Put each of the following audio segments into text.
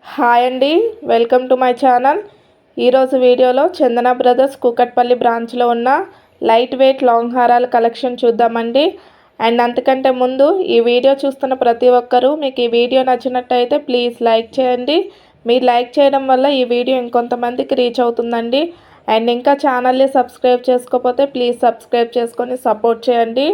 Hi అండి, welcome to my channel. ఈరోజు వీడియోలో చందన బ్రదర్స్ కూకట్పల్లి బ్రాంచ్లో ఉన్న లైట్ వెయిట్ లాంగ్ హారాల కలెక్షన్ చూద్దామండి. అండ్ అంతకంటే ముందు ఈ వీడియో చూస్తున్న ప్రతి ఒక్కరూ మీకు ఈ వీడియో నచ్చినట్టయితే ప్లీజ్ లైక్ చేయండి. మీరు లైక్ చేయడం వల్ల ఈ వీడియో ఇంకొంతమందికి రీచ్ అవుతుందండి. అండ్ ఇంకా ఛానల్ని సబ్స్క్రైబ్ చేసుకోకపోతే ప్లీజ్ సబ్స్క్రైబ్ చేసుకొని సపోర్ట్ చేయండి.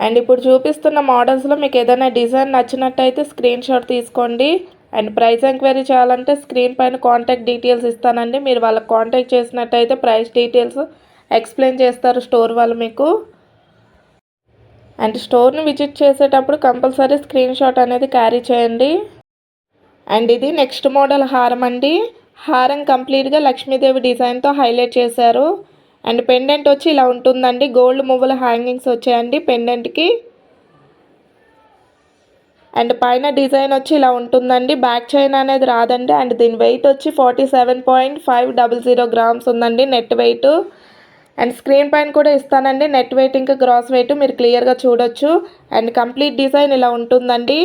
అండ్ ఇప్పుడు చూపిస్తున్న మోడల్స్లో మీకు ఏదైనా డిజైన్ నచ్చినట్టయితే స్క్రీన్ షాట్ తీసుకోండి. అండ్ ప్రైస్ ఎంక్వైరీ చేయాలంటే స్క్రీన్ పైన కాంటాక్ట్ డీటెయిల్స్ ఇస్తానండి. మీరు వాళ్ళకి కాంటాక్ట్ చేసినట్టయితే ప్రైస్ డీటెయిల్స్ ఎక్స్ప్లెయిన్ చేస్తారు స్టోర్ వాళ్ళు మీకు. అండ్ స్టోర్ని విజిట్ చేసేటప్పుడు కంపల్సరీ స్క్రీన్ షాట్ అనేది క్యారీ చేయండి. అండ్ ఇది నెక్స్ట్ మోడల్ హారం అండి. హారం కంప్లీట్గా లక్ష్మీదేవి డిజైన్తో హైలైట్ చేశారు. అండ్ పెండెంట్ వచ్చి ఇలా ఉంటుందండి. గోల్డ్ మువ్వల హ్యాంగింగ్స్ వచ్చాయండి పెండెంట్కి. అండ్ పైన డిజైన్ వచ్చి ఇలా ఉంటుందండి. బ్యాక్ చైన్ అనేది రాదండి. అండ్ దీని వెయిట్ వచ్చి 47.500 గ్రామ్స్ ఉందండి నెట్ వెయిట్. అండ్ స్క్రీన్ పైన కూడా ఇస్తానండి నెట్ వెయిట్ ఇంకా గ్రాస్ వెయిట్ మీరు క్లియర్గా చూడొచ్చు. అండ్ కంప్లీట్ డిజైన్ ఇలా ఉంటుందండి.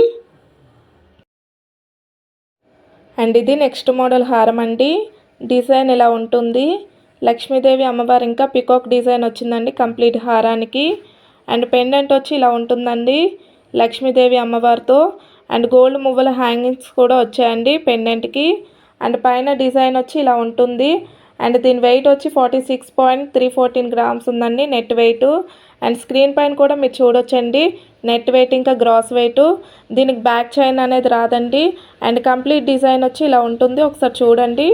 అండ్ ఇది నెక్స్ట్ మోడల్ హారం అండి. డిజైన్ ఇలా ఉంటుంది. లక్ష్మీదేవి అమ్మవారు ఇంకా పికాక్ డిజైన్ వచ్చిందండి కంప్లీట్ హారానికి. అండ్ పెండెంట్ వచ్చి ఇలా ఉంటుందండి లక్ష్మీదేవి అమ్మవారితో. అండ్ గోల్డ్ మువ్వల హ్యాంగింగ్స్ కూడా వచ్చాయండి పెండెంట్కి. అండ్ పైన డిజైన్ వచ్చి ఇలా ఉంటుంది. అండ్ దీని వెయిట్ వచ్చి 46.314 గ్రామ్స్ ఉందండి నెట్ వెయిట్. అండ్ స్క్రీన్ పైన కూడా మీరు చూడొచ్చండి నెట్ వెయిట్ ఇంకా గ్రాస్ వెయిట్. దీనికి బ్యాక్ చైన్ అనేది రాదండి. అండ్ కంప్లీట్ డిజైన్ వచ్చి ఇలా ఉంటుంది, ఒకసారి చూడండి.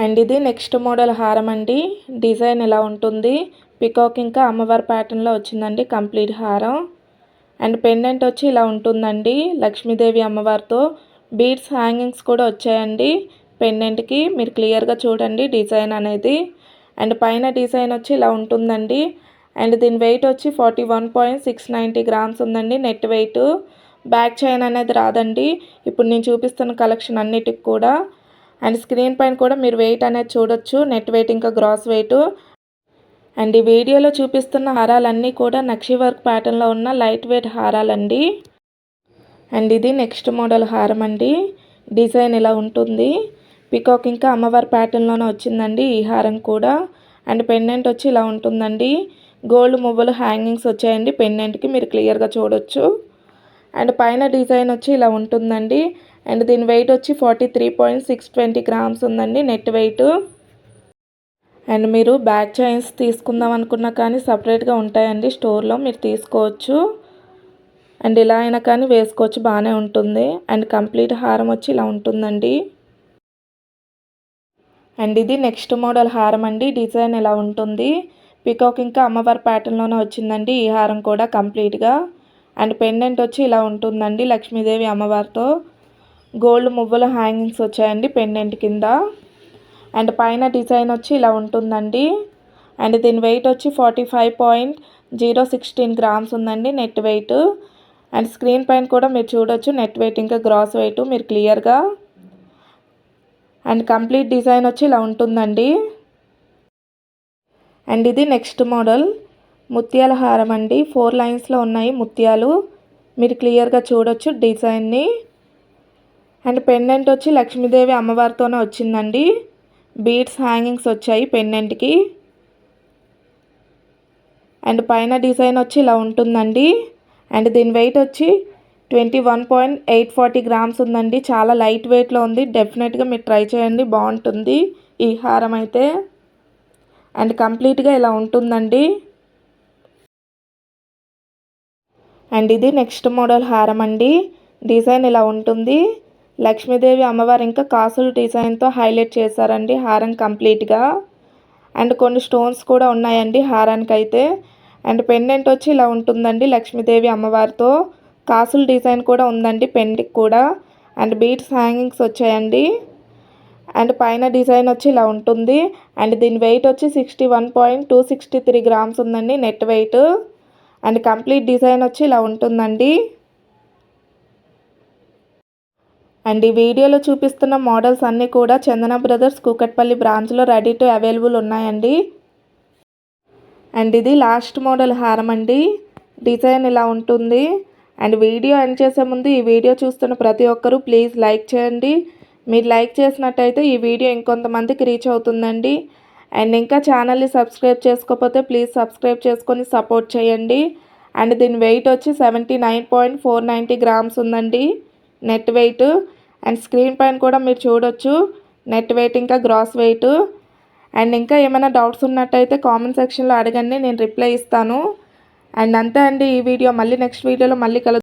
అండ్ ఇది నెక్స్ట్ మోడల్ హారం అండి. డిజైన్ ఇలా ఉంటుంది. పికాక్ ఇంకా అమ్మవారి ప్యాటర్న్లో వచ్చిందండి కంప్లీట్ హారం. అండ్ పెండెంట్ వచ్చి ఇలా ఉంటుందండి లక్ష్మీదేవి అమ్మవారితో. బీడ్స్ హ్యాంగింగ్స్ కూడా వచ్చాయండి పెండెంట్కి, మీరు క్లియర్గా చూడండి డిజైన్ అనేది. అండ్ పైన డిజైన్ వచ్చి ఇలా ఉంటుందండి. అండ్ దీని వెయిట్ వచ్చి 41.690 గ్రామ్స్ ఉందండి నెట్ వెయిట్. బ్యాక్ చైన్ అనేది రాదండి ఇప్పుడు నేను చూపిస్తున్న కలెక్షన్ అన్నిటికి కూడా. అండ్ స్క్రీన్ పైన కూడా మీరు వెయిట్ అనేది చూడొచ్చు నెట్ వెయిట్ ఇంకా గ్రాస్ వెయిట్. అండ్ ఈ వీడియోలో చూపిస్తున్న హారాలన్నీ కూడా నక్షి వర్క్ ప్యాటర్న్లో ఉన్న లైట్ వెయిట్ హారాలండి. అండ్ ఇది నెక్స్ట్ మోడల్ హారం అండి. డిజైన్ ఇలా ఉంటుంది. పికాక్ ఇంకా అమ్మవారి ప్యాటర్న్లోనే వచ్చిందండి ఈ హారం కూడా. అండ్ పెండెంట్ వచ్చి ఇలా ఉంటుందండి. గోల్డ్ మువ్వలు హ్యాంగింగ్స్ వచ్చాయండి పెండెంట్కి, మీరు క్లియర్గా చూడొచ్చు. అండ్ పైన డిజైన్ వచ్చి ఇలా ఉంటుందండి. అండ్ దీని వెయిట్ వచ్చి 43.620 గ్రామ్స్ ఉందండి నెట్ వెయిట్. అండ్ మీరు బ్యాక్ చైన్స్ తీసుకుందాం అనుకున్నా కానీ సపరేట్గా ఉంటాయండి స్టోర్లో, మీరు తీసుకోవచ్చు. అండ్ ఇలా అయినా కానీ వేసుకోవచ్చు, బాగానే ఉంటుంది. అండ్ కంప్లీట్ హారం వచ్చి ఇలా ఉంటుందండి. అండ్ ఇది నెక్స్ట్ మోడల్ హారం అండి. డిజైన్ ఇలా ఉంటుంది. పికాక్ ఇంకా అమ్మవారి ప్యాటర్న్లోనే వచ్చిందండి ఈ హారం కూడా కంప్లీట్గా. అండ్ పెండెంట్ వచ్చి ఇలా ఉంటుందండి లక్ష్మీదేవి అమ్మవారితో. గోల్డ్ మువ్వల హ్యాంగింగ్స్ వచ్చాయండి పెండెంట్ కింద. అండ్ పైన డిజైన్ వచ్చి ఇలా ఉంటుందండి. అండ్ దీని వెయిట్ వచ్చి 45.016 గ్రామ్స్ ఉందండి నెట్ వెయిట్. అండ్ స్క్రీన్ పైన కూడా మీరు చూడొచ్చు నెట్ వెయిట్ ఇంకా గ్రాస్ వెయిట్ మీరు క్లియర్గా. అండ్ కంప్లీట్ డిజైన్ వచ్చి ఇలా ఉంటుందండి. అండ్ ఇది నెక్స్ట్ మోడల్ ముత్యాల హారం అండి. 4 లైన్స్లో ఉన్నాయి ముత్యాలు, మీరు క్లియర్గా చూడొచ్చు డిజైన్ని. అండ్ పెండెంట్ వచ్చి లక్ష్మీదేవి అమ్మవారితోనే వచ్చిందండి. బీడ్స్ హ్యాంగింగ్స్ వచ్చాయి పెండెంట్కి. అండ్ పైన డిజైన్ వచ్చి ఇలా ఉంటుందండి. అండ్ దీని వెయిట్ వచ్చి 21.840 గ్రామ్స్ ఉందండి. చాలా లైట్ వెయిట్లో ఉంది. డెఫినెట్గా మీరు ట్రై చేయండి, బాగుంటుంది ఈ హారం అయితే. అండ్ కంప్లీట్గా ఇలా ఉంటుందండి. అండ్ ఇది నెక్స్ట్ మోడల్ హారం అండి. డిజైన్ ఇలా ఉంటుంది. లక్ష్మీదేవి అమ్మవారు ఇంకా కాసుల డిజైన్తో హైలైట్ చేశారండి హారం కంప్లీట్గా. అండ్ కొన్ని స్టోన్స్ కూడా ఉన్నాయండి హారానికి అయితే. అండ్ పెండెంట్ వచ్చి ఇలా ఉంటుందండి లక్ష్మీదేవి అమ్మవారితో. కాసుల డిజైన్ కూడా ఉందండి పెండెంట్కి కూడా. అండ్ బీడ్స్ హ్యాంగింగ్స్ వచ్చాయండి. అండ్ పైన డిజైన్ వచ్చి ఇలా ఉంటుంది. అండ్ దీని వెయిట్ వచ్చి 61.263 గ్రామ్స్ ఉందండి net weight. And complete design వచ్చి ఇలా ఉంటుందండి. అండ్ ఈ వీడియోలో చూపిస్తున్న మోడల్స్ అన్నీ కూడా చందన బ్రదర్స్ కూకట్పల్లి బ్రాంచ్లో రెడీ టు అవైలబుల్ ఉన్నాయండి. అండ్ ఇది లాస్ట్ మోడల్ హారం అండి. డిజైన్ ఇలా ఉంటుంది. అండ్ వీడియో ఎండ్ చేసే ముందు ఈ వీడియో చూస్తున్న ప్రతి ఒక్కరూ ప్లీజ్ లైక్ చేయండి. మీరు లైక్ చేసినట్టయితే ఈ వీడియో ఇంకొంతమందికి రీచ్ అవుతుందండి. అండ్ ఇంకా ఛానల్ని సబ్స్క్రైబ్ చేసుకోకపోతే ప్లీజ్ సబ్స్క్రైబ్ చేసుకొని సపోర్ట్ చేయండి. అండ్ దీని వెయిట్ వచ్చి 79.490 గ్రామ్స్ ఉందండి నెట్ వెయిట్. అండ్ స్క్రీన్ పైన కూడా మీరు చూడొచ్చు నెట్ వెయిట్ ఇంకా గ్రాస్ వెయిట్. అండ్ ఇంకా ఏమైనా డౌట్స్ ఉన్నట్టయితే కామెంట్ సెక్షన్లో అడగండి, నేను రిప్లై ఇస్తాను. అండ్ అంతే అండి ఈ వీడియో. మళ్ళీ నెక్స్ట్ వీడియోలో మళ్ళీ కలుద్దాం.